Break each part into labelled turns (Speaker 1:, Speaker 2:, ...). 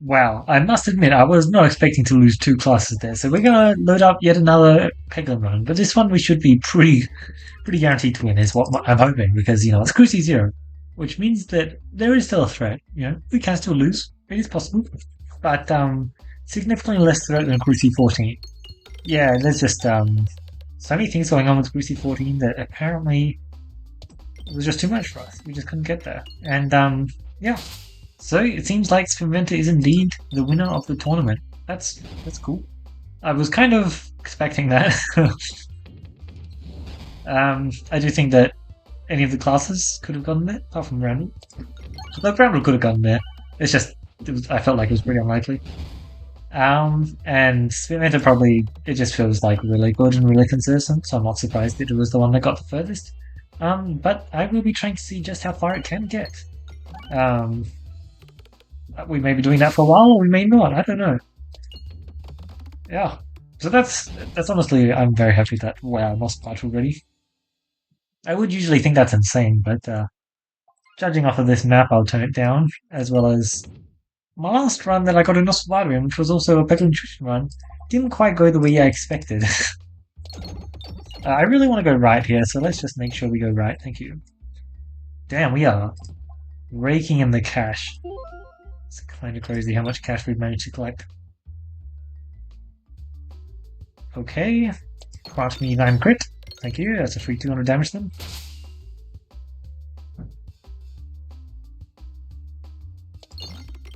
Speaker 1: Wow, I must admit, I was not expecting to lose two classes there, so we're gonna load up yet another Peglin run, but this one we should be pretty guaranteed to win, is what I'm hoping, because, it's Cruci 0, which means that there is still a threat, we can still lose, it is possible, but, significantly less threat than Cruci 14. Yeah, there's just, so many things going on with Cruci 14 that apparently it was just too much for us, we just couldn't get there, and, yeah. So it seems like Spinventa is indeed the winner of the tournament. That's cool. I was kind of expecting that. I do think that any of the classes could have gotten there, apart from Randall. Although Randall could have gotten there. It's just I felt like it was pretty unlikely. And Spinventa probably it just feels like really good and really consistent, so I'm not surprised that it was the one that got the furthest. But I will be trying to see just how far it can get. Um, we may be doing that for a while, or we may not. I don't know. Yeah. So that's honestly, I'm very happy with that. Wow, lost patch already. I would usually think that's insane, but judging off of this map, I'll turn it down. As well as my last run that I got a Nosferatu, which was also a Petal Nutrition run, didn't quite go the way I expected. I really want to go right here, so let's just make sure we go right. Thank you. Damn, we are raking in the cash. It's kind of crazy how much cash we've managed to collect. Okay, grant me 9 crit. Thank you, that's a free 200 damage then.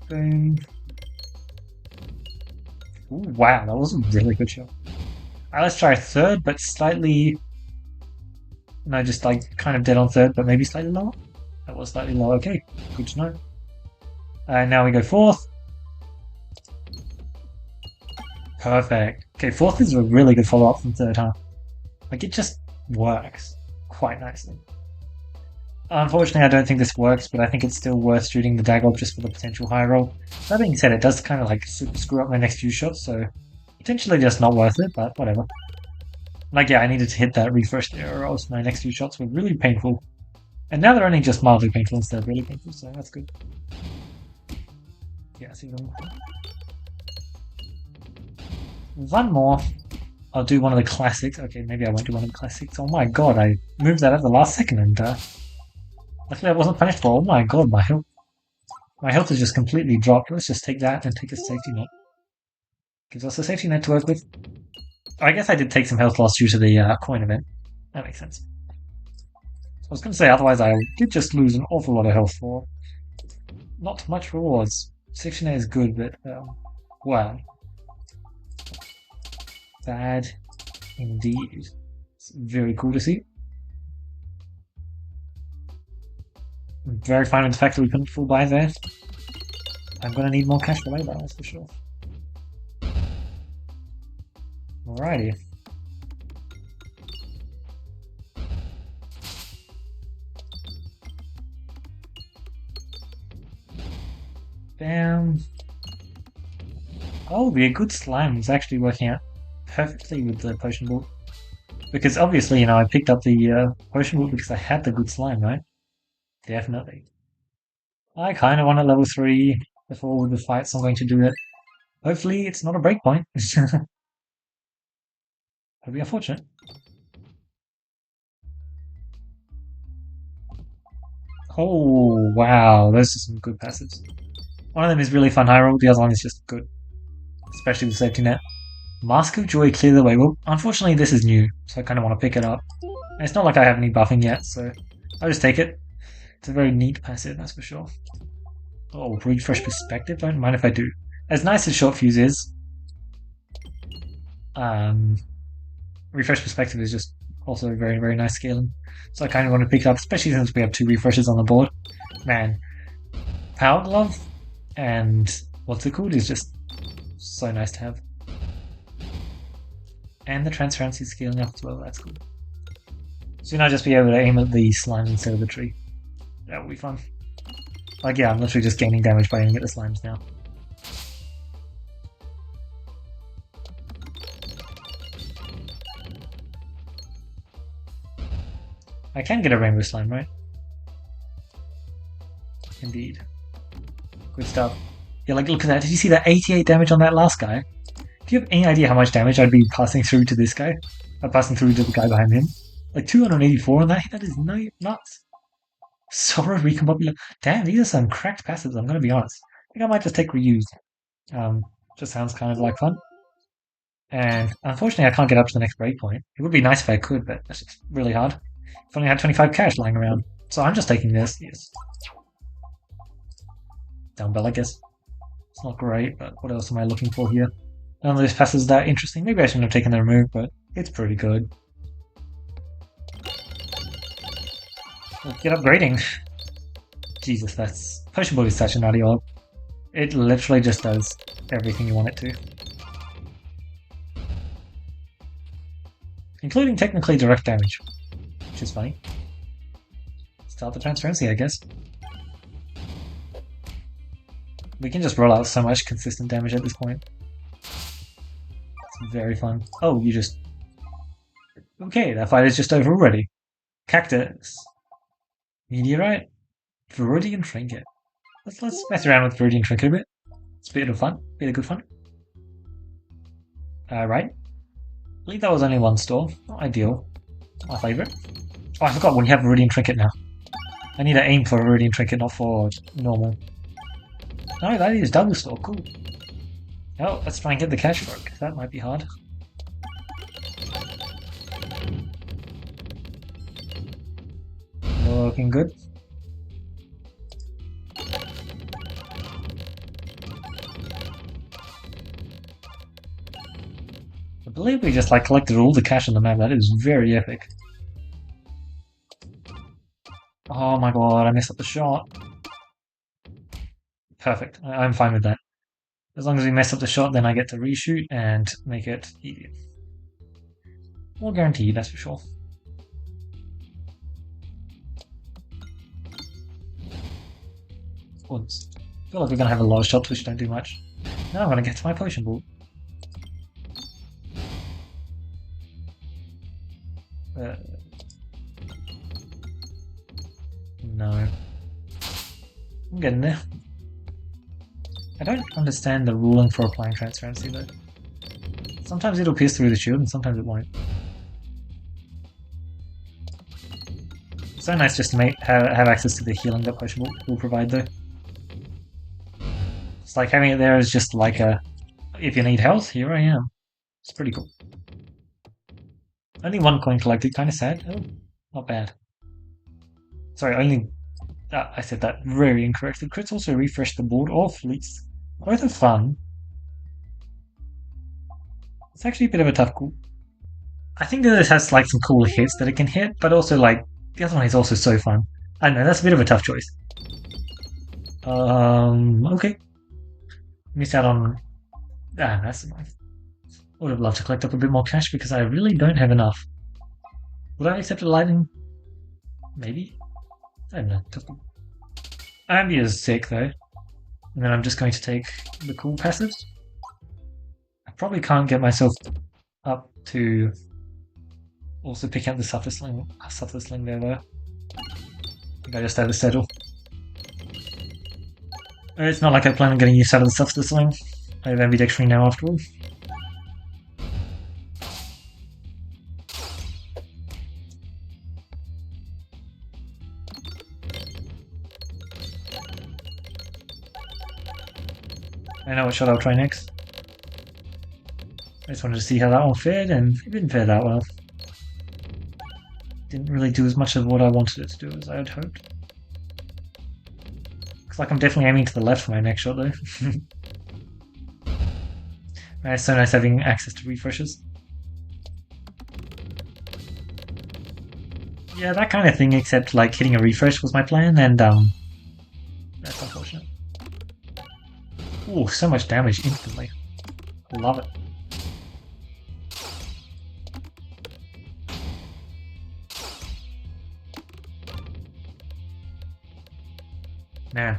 Speaker 1: Boom. Ooh, wow, that was a really good shot. Alright, let's try third, but slightly... No, just like kind of dead on third, but maybe slightly lower? That was slightly lower, okay, good to know. Now we go fourth. Perfect. Okay, fourth is a really good follow-up from third, huh? Like, it just works quite nicely. Unfortunately, I don't think this works, but I think it's still worth shooting the Dagob just for the potential high roll. That being said, it does kind of like super screw up my next few shots, so potentially just not worth it, but whatever. Like, yeah, I needed to hit that refresh there, or else my next few shots were really painful. And now they're only just mildly painful instead of really painful, so that's good. Yeah, see them. One more. I'll do one of the classics. Okay, maybe I won't do one of the classics. Oh my god, I moved that at the last second and luckily I wasn't punished for. Oh my god, my health has just completely dropped. Let's just take that and take a safety net. Gives us a safety net to work with. I guess I did take some health loss due to the coin event. That makes sense. I was going to say, otherwise I did just lose an awful lot of health for not much rewards. Safety net is good, but wow. Bad indeed. It's very cool to see. I'm very fine with the fact that we couldn't full buy there. I'm gonna need more cash for later, that's for sure. Alrighty. Bam. Oh, the good slime is actually working out perfectly with the potion book. Because obviously, I picked up the potion book because I had the good slime, right? Definitely. I kind of want a level 3 before the fights I'm going to do it. Hopefully it's not a breakpoint. That'd be unfortunate. Oh, wow, those are some good passives. One of them is really fun high roll, the other one is just good. Especially with safety net. Mask of Joy, clear the way. Well, unfortunately this is new, so I kind of want to pick it up. And it's not like I have any buffing yet, so I'll just take it. It's a very neat passive, that's for sure. Oh, refresh perspective, don't mind if I do. As nice as short fuse is, refresh perspective is just also very, very nice scaling. So I kind of want to pick it up, especially since we have 2 refreshes on the board. Man, Power Glove and what's it called is just so nice to have. And the transparency scaling up as well, that's cool. Soon I'll just be able to aim at the slime instead of the tree. That will be fun. Like, yeah, I'm literally just gaining damage by aiming at the slimes now. I can get a rainbow slime, right? Indeed. Good stuff. Yeah, like, look at that. Did you see that 88 damage on that last guy? Do you have any idea how much damage I'd be passing through to this guy? Passing through to the guy behind him? Like 284 on that? That is nuts. Sorrow Recombobulate. Damn, these are some cracked passives, I'm gonna be honest. I think I might just take Reuse. Just sounds kind of like fun. And unfortunately, I can't get up to the next breakpoint. It would be nice if I could, but that's just really hard. If only I had 25 cash lying around. So I'm just taking this, yes. Dumbbell, I guess. It's not great, but what else am I looking for here? None of this passes that interesting. Maybe I shouldn't have taken the remove, but it's pretty good. Let's get upgrading. Jesus, that's... Potion Boy is such a nutty orb. It literally just does everything you want it to. Including technically direct damage, which is funny. Start the transparency, I guess. We can just roll out so much consistent damage at this point. It's very fun. Oh, you just... Okay, that fight is just over already. Cactus. Meteorite. Viridian Trinket. Let's mess around with Viridian Trinket a bit. It's a bit of fun. Bit of good fun. Right. I believe that was only one store. Not ideal. My favourite. Oh, I forgot we have Viridian Trinket now. I need to aim for Viridian Trinket, not for normal. No, that is double store. Cool. Oh, let's try and get the cash broke. That might be hard. Looking good. I believe we just like collected all the cash on the map. That is very epic. Oh my god, I messed up the shot. Perfect. I'm fine with that. As long as we mess up the shot, then I get to reshoot and make it easier. More guaranteed, that's for sure. Oops. I feel like we're gonna have a lot of shots which don't do much. Now I'm gonna get to my potion ball. No. I'm getting there. I don't understand the ruling for applying transparency though. Sometimes it'll pierce through the shield and sometimes it won't. So nice just to have access to the healing that potion will provide though. It's like having it there is just like a, if you need health, here I am. It's pretty cool. Only one coin collected, kind of sad. Oh, not bad. Sorry, only... I said that very incorrectly. Crits also refresh the board or fleets. Both are fun. It's actually a bit of a tough call. I think that this has like some cool hits that it can hit, but also like the other one is also so fun. I don't know, that's a bit of a tough choice. Okay. Missed out on... Ah, that's nice. Would have loved to collect up a bit more cash because I really don't have enough. Would I accept a lightning? Maybe? I don't know. Ambi is sick though. And then I'm just going to take the cool passives. I probably can't get myself up to also pick up the Suffer Sling there though. I think I just had to settle. It's not like I plan on getting used out of the Suffer Sling. I have ambidextrine now after all. I know what shot I'll try next. I just wanted to see how that one fared, and it didn't fare that well. Didn't really do as much of what I wanted it to do as I had hoped. Looks like I'm definitely aiming to the left for my next shot though. It's so nice having access to refreshes. Yeah, that kind of thing, except like hitting a refresh was my plan, and that's unfortunate. Ooh, so much damage instantly. Love it. Man.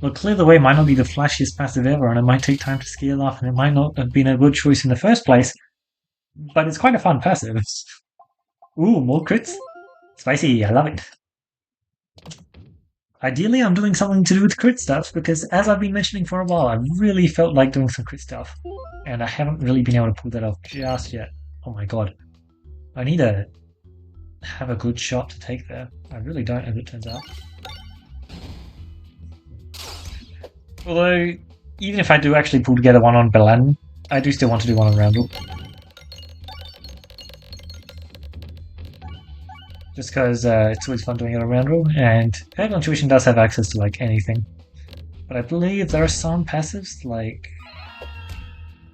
Speaker 1: Look, Clear the Way might not be the flashiest passive ever, and it might take time to scale up, and it might not have been a good choice in the first place, but it's quite a fun passive. Ooh, more crits? Spicy, I love it. Ideally, I'm doing something to do with crit stuff because, as I've been mentioning for a while, I really felt like doing some crit stuff, and I haven't really been able to pull that off just yet. Oh my god. I need to have a good shot to take there. I really don't, as it turns out. Although, even if I do actually pull together one on Peglin, I do still want to do one on Roundel. Just because it's always fun doing it on Roundel, and Peglin Tuition does have access to like anything. But I believe there are some passives, like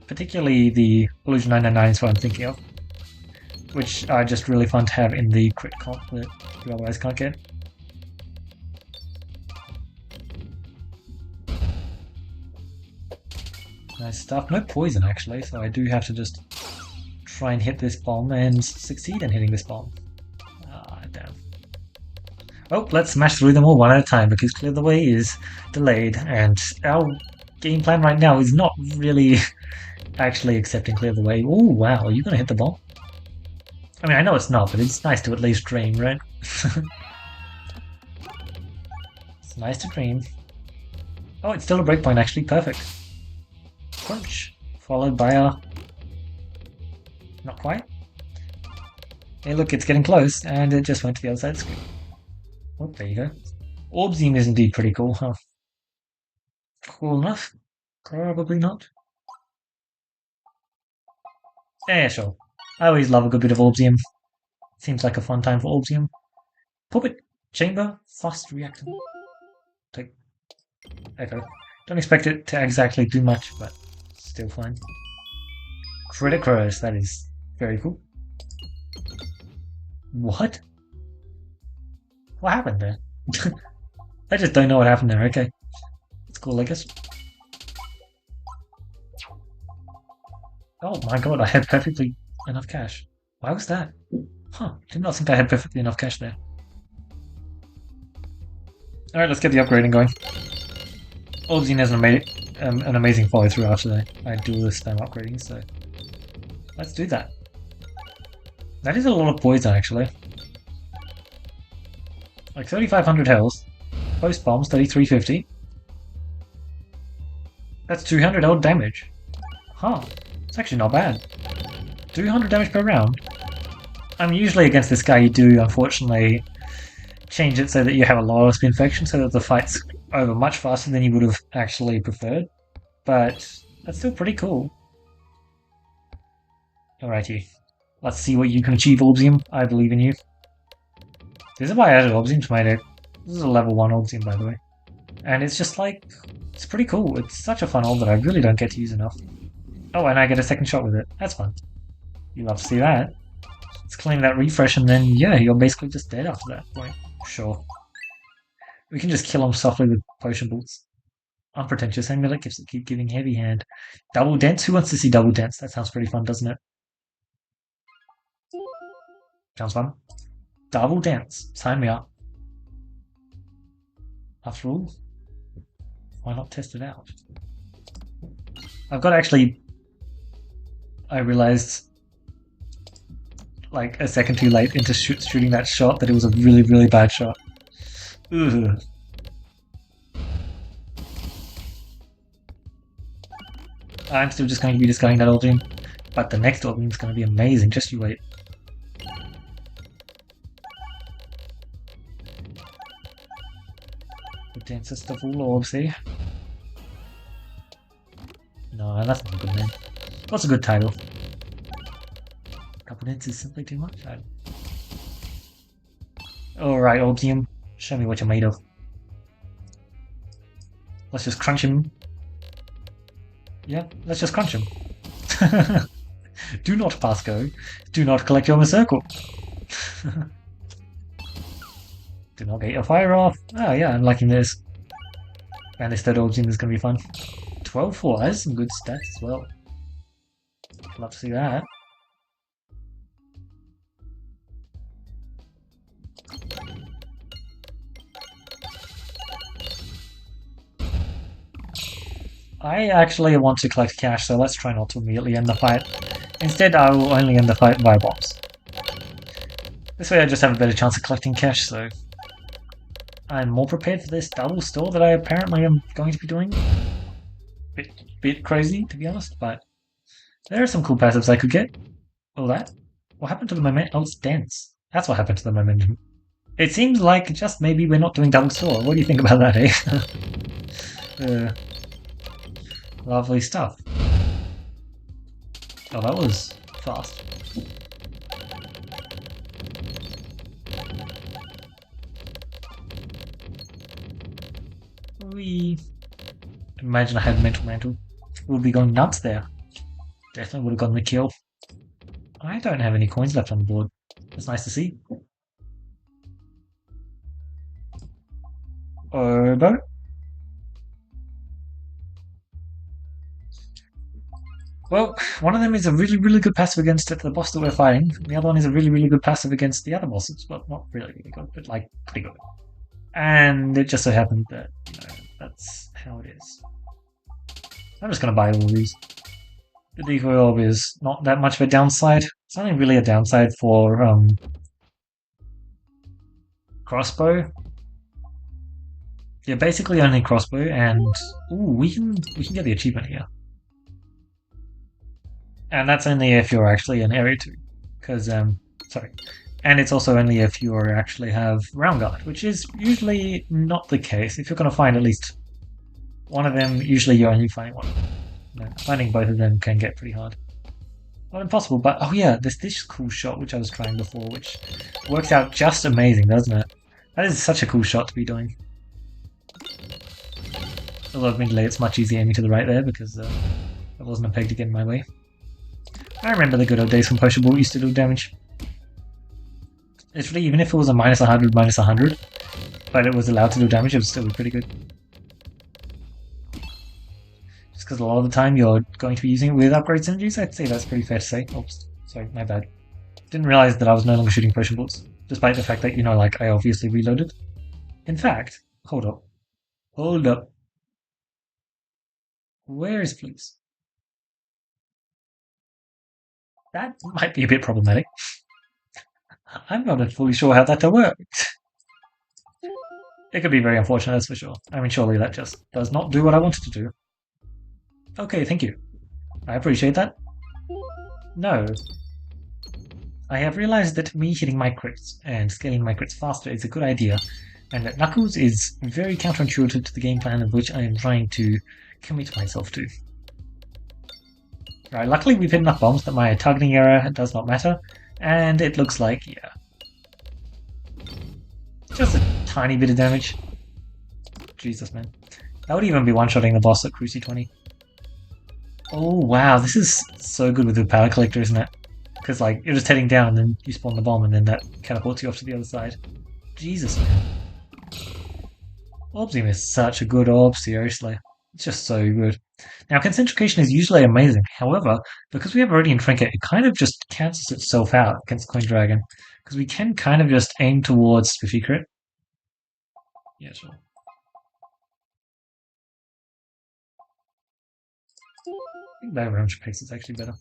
Speaker 1: particularly the Illusion 999 is what I'm thinking of, which are just really fun to have in the crit comp that you otherwise can't get. Nice stuff. No poison actually, so I do have to just try and hit this bomb and succeed in hitting this bomb. Ah, damn. Oh, let's smash through them all one at a time because Clear the Way is delayed, and our game plan right now is not really actually accepting Clear the Way. Oh, wow, are you going to hit the bomb? I mean, I know it's not, but it's nice to at least dream, right? It's nice to dream. Oh, it's still a breakpoint, actually. Perfect. Crunch. Followed by a... Not quite. Hey, look, it's getting close, and it just went to the other side of the screen. Oh, there you go. Orb Zoom is indeed pretty cool, huh? Cool enough? Probably not. Yeah, sure. I always love a good bit of Orbsium. Seems like a fun time for Orbsium. Puppet Chamber, fast reactor. Take Echo. Don't expect it to exactly do much, but still fine. Critic Crows, that is very cool. What? What happened there? I just don't know what happened there, okay. It's cool, I guess. Oh my god, I had perfectly enough cash. Why was that? Huh, did not think I had perfectly enough cash there. Alright, let's get the upgrading going. Orbsium has an amazing follow through after I do the spam upgrading, so let's do that. That is a lot of poison, actually. Like 3,500 health. Post bombs, 3,350. That's 200 odd damage. Huh, it's actually not bad. 200 damage per round. I mean, usually against this guy you do, unfortunately, change it so that you have a lower spin infection so that the fight's over much faster than you would have actually preferred. But that's still pretty cool. Alrighty. Let's see what you can achieve, Orbsium. I believe in you. This is why I added Orbsium to my deck. This is a level 1 Orbsium, by the way. And it's just like, it's pretty cool. It's such a fun orb that I really don't get to use enough. Oh, and I get a second shot with it. That's fun. You love to see that. Let's claim that refresh, and then, yeah, you're basically just dead after that point. Sure. We can just kill him softly with potion bolts. Unpretentious amulet gives it keep giving heavy hand. Double dents? Who wants to see double dents? That sounds pretty fun, doesn't it? Sounds fun. Double dents. Sign me up. After all, why not test it out? I've got actually... I realized like a second too late into shooting that shot that it was a really, really bad shot. Ugh. I'm still just going to be discarding that old gym, but the next old is going to be amazing. Just you wait. The densest of all orbs, eh? No, that's not a good name. What's a good title? Couple dents is simply too much. Alright, Orbium, show me what you're made of. Let's just crunch him. Yeah, let's just crunch him. Do not pass go. Do not collect your circle. Do not get your fire off. Oh yeah, I'm liking this. And this third Orbium is going to be fun. 12-4, that's some good stats as well. Love to see that. I actually want to collect cash, so let's try not to immediately end the fight. Instead, I will only end the fight via bombs. This way I just have a better chance of collecting cash, so... I'm more prepared for this double store that I apparently am going to be doing. Bit crazy, to be honest, but there are some cool passives I could get. Oh, that? What happened to the momentum? Oh, it's dense. That's what happened to the momentum. It seems like just maybe we're not doing double store. What do you think about that, eh? Lovely stuff. Oh, that was fast. We imagine I had mental mantle. We'll be going nuts there. Definitely would have gotten the kill. I don't have any coins left on the board. It's nice to see. Obo. Well, one of them is a really good passive against the boss that we're fighting. The other one is a really good passive against the other bosses. Well, not really good, but like pretty good. And it just so happened that, that's how it is. I'm just going to buy all of these. The decoy orb is not that much of a downside. It's only really a downside for crossbow. Yeah, basically only crossbow, and ooh, we can get the achievement here. And that's only if you're actually in area 2. Because, sorry. And it's also only if you actually have round guard, which is usually not the case. If you're going to find at least one of them, usually you're only finding one. Finding both of them can get pretty hard. Not impossible, but oh yeah, there's this cool shot which I was trying before, which works out just amazing, doesn't it? That is such a cool shot to be doing. Although admittedly it's much easier aiming to the right there because there wasn't a peg to get in my way. I remember the good old days when Potion Ball used to do damage. Literally, even if it was a minus 100, minus 100, but it was allowed to do damage, it would still be pretty good. Just because a lot of the time you're going to be using it with upgrade synergies, I'd say that's pretty fair to say. Oops, sorry, my bad. Didn't realize that I was no longer shooting Potion Balls, despite the fact that, like, I obviously reloaded. In fact, hold up. Hold up. Where is Please? That might be a bit problematic. I'm not fully sure how that worked. It could be very unfortunate, that's for sure. I mean, surely that just does not do what I wanted to do. Okay, thank you. I appreciate that. No. I have realized that me hitting my crits and scaling my crits faster is a good idea, and that Knuckles is very counterintuitive to the game plan of which I am trying to commit myself to. Right, luckily we've hit enough bombs that my targeting error does not matter, and it looks like, yeah. Just a tiny bit of damage. Jesus, man. That would even be one-shotting the boss at Cruci 20. Oh, wow, this is so good with the power collector, isn't it? Because, like, you're just heading down and then you spawn the bomb and then that catapults you off to the other side. Jesus, man. Orb Beam is such a good orb, seriously. It's just so good. Now, Concentrication is usually amazing. However, because we have Radiant Trinket, it kind of just cancels itself out against Coin Dragon. Because we can kind of just aim towards Spiffy Crit. Yeah, sure. I think that range pace is actually better.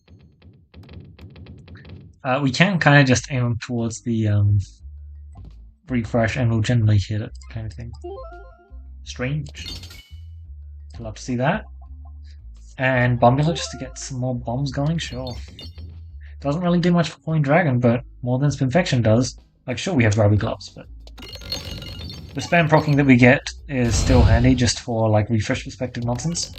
Speaker 1: We can kind of just aim towards the refresh and we'll generally hit it, kind of thing. Strange. I'd love to see that. And Bombula just to get some more bombs going, sure. Doesn't really do much for Coin Dragon, but more than Spinfection does. Like, sure, we have Rubber Gloves, but the spam proccing that we get is still handy just for, like, refresh perspective nonsense.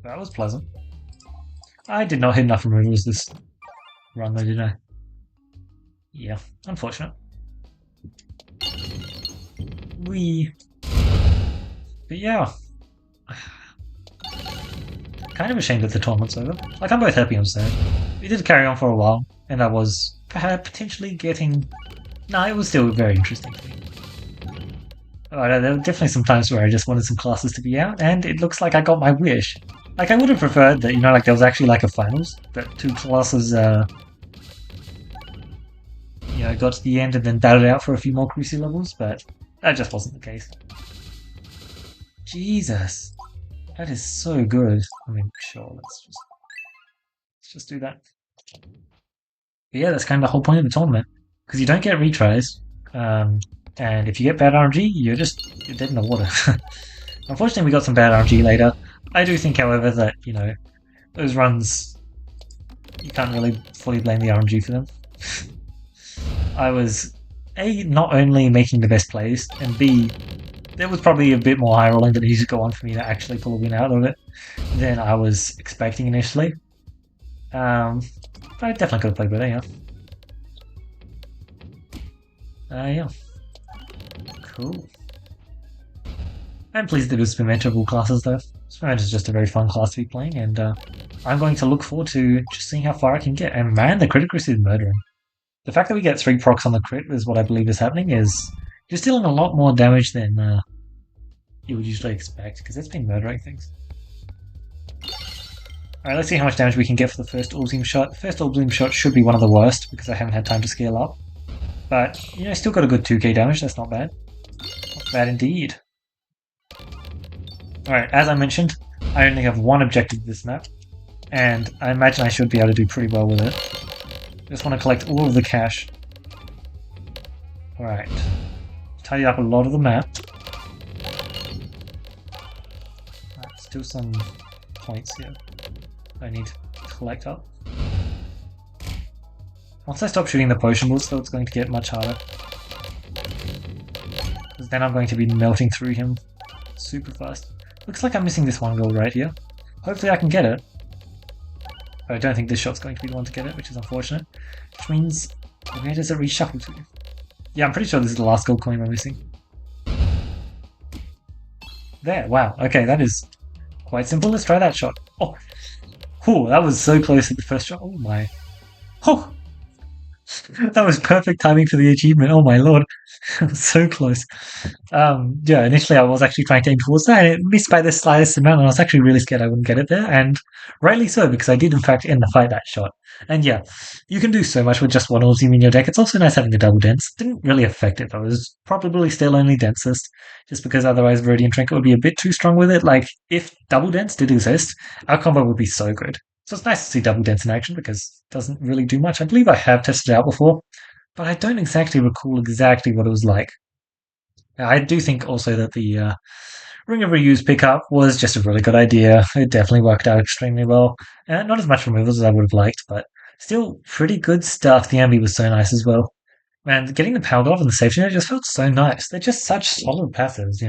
Speaker 1: That was pleasant. I did not hit enough removals this run though, did I? Yeah, unfortunate. But yeah. Kind of ashamed that the tournament's over. Like, I'm both happy and sad. We did carry on for a while, and I was perhaps potentially getting... Nah, it was still very interesting to me. There were definitely some times where I just wanted some classes to be out, and it looks like I got my wish. Like, I would have preferred that, like, there was actually, like, a finals, that 2 classes, got to the end and then battled out for a few more Cruci levels, but that just wasn't the case. Jesus. That is so good. I mean, sure, let's just do that. But yeah, that's kind of the whole point of the tournament. because you don't get retries. Um, and if you get bad RNG, you're dead in the water. Unfortunately, we got some bad RNG later. I do think, however, that those runs you can't really fully blame the RNG for them. I was A, not only making the best plays, and B, there was probably a bit more high rolling that needed to go on for me to actually pull a win out of it than I was expecting initially. But I definitely could have played better, yeah. Yeah. Cool. I'm pleased that it was Spimento of all classes, though. Spimento is just a very fun class to be playing, and I'm going to look forward to just seeing how far I can get. And man, the crit risk is murdering. The fact that we get 3 procs on the crit is what I believe is happening, is you're dealing a lot more damage than you would usually expect, because it's been murdering things. Alright, let's see how much damage we can get for the first Orb Beam shot. The first Orb Beam shot should be one of the worst, because I haven't had time to scale up. But, still got a good 2k damage, that's not bad. Not bad indeed. Alright, as I mentioned, I only have one objective with this map, and I imagine I should be able to do pretty well with it. Just want to collect all of the cash. Alright. Tidy up a lot of the map. Right, still some points here I need to collect up. Once I stop shooting the potion balls, though, it's going to get much harder. Because then I'm going to be melting through him super fast. Looks like I'm missing this one goal right here. Hopefully I can get it. But I don't think this shot's going to be the one to get it, which is unfortunate. Which means, where does it reshuffle to? Yeah, I'm pretty sure this is the last gold coin we're missing. There, wow. Okay, that is quite simple. Let's try that shot. Oh, whew, that was so close to the first shot. Oh my. Oh, that was perfect timing for the achievement. Oh my lord. So close. Yeah, initially I was actually trying to aim towards that, and it missed by the slightest amount, and I was actually really scared I wouldn't get it there, and rightly so, because I did in fact end the fight that shot. And yeah, you can do so much with just one Ultim in your deck. It's also nice having a double dense. Didn't really affect it, though. It was probably still only densest, just because otherwise Viridian Trinket would be a bit too strong with it. Like, if double dense did exist, our combo would be so good. So it's nice to see double dense in action, because it doesn't really do much. I believe I have tested it out before, but I don't exactly recall exactly what it was like. I do think also that the Ring of Reuse pickup was just a really good idea. It definitely worked out extremely well. Not as much removals as I would have liked, but still pretty good stuff. The Ambi was so nice as well. Man, getting the Power Glove and the Safety Net just felt so nice. They're just such solid passives.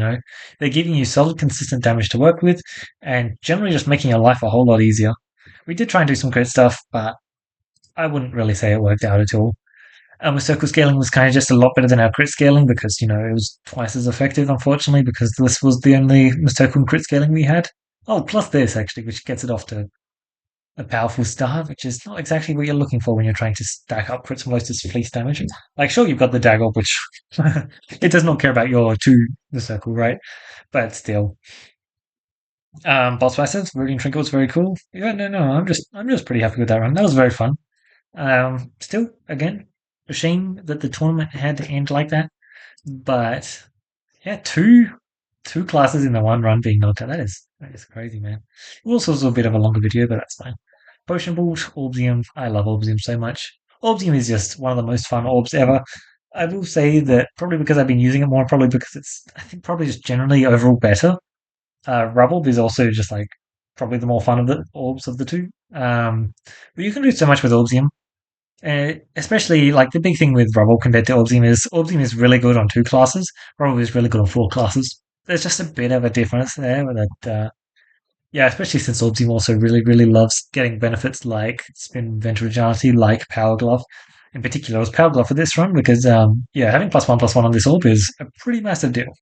Speaker 1: They're giving you solid, consistent damage to work with, and generally just making your life a whole lot easier. We did try and do some great stuff, but I wouldn't really say it worked out at all. With circle scaling was kind of just a lot better than our crit scaling because, it was twice as effective, unfortunately, because this was the only circle and crit scaling we had. Oh, plus this, actually, which gets it off to a powerful start, which is not exactly what you're looking for when you're trying to stack up crits and Lotus fleece damage. Like, sure, you've got the dagger, which it does not care about the circle, right? But still. Boss passive, Viridian Trinket was very cool. Yeah, no, I'm just pretty happy with that run. That was very fun. Still, again, a shame that the tournament had to end like that. But yeah, two classes in the one run being knocked out. That is crazy, man. It also was a bit of a longer video, but that's fine. Potion Ball, Orbsium. I love Orbsium so much. Orbsium is just one of the most fun orbs ever. I will say that probably because I've been using it more, probably because it's, I think, probably just generally overall better. Rubble is also just like probably the more fun of the orbs of the two. But you can do so much with Orbsium. Especially like the big thing with Rubble compared to Orbsium is really good on 2 classes. Rubble is really good on 4 classes. There's just a bit of a difference there with it. Yeah, especially since Orbsium also really, really loves getting benefits like Spin Ventrigality, like Power Glove. In particular, it was Power Glove for this run because, yeah, having +1/+1 on this orb is a pretty massive deal.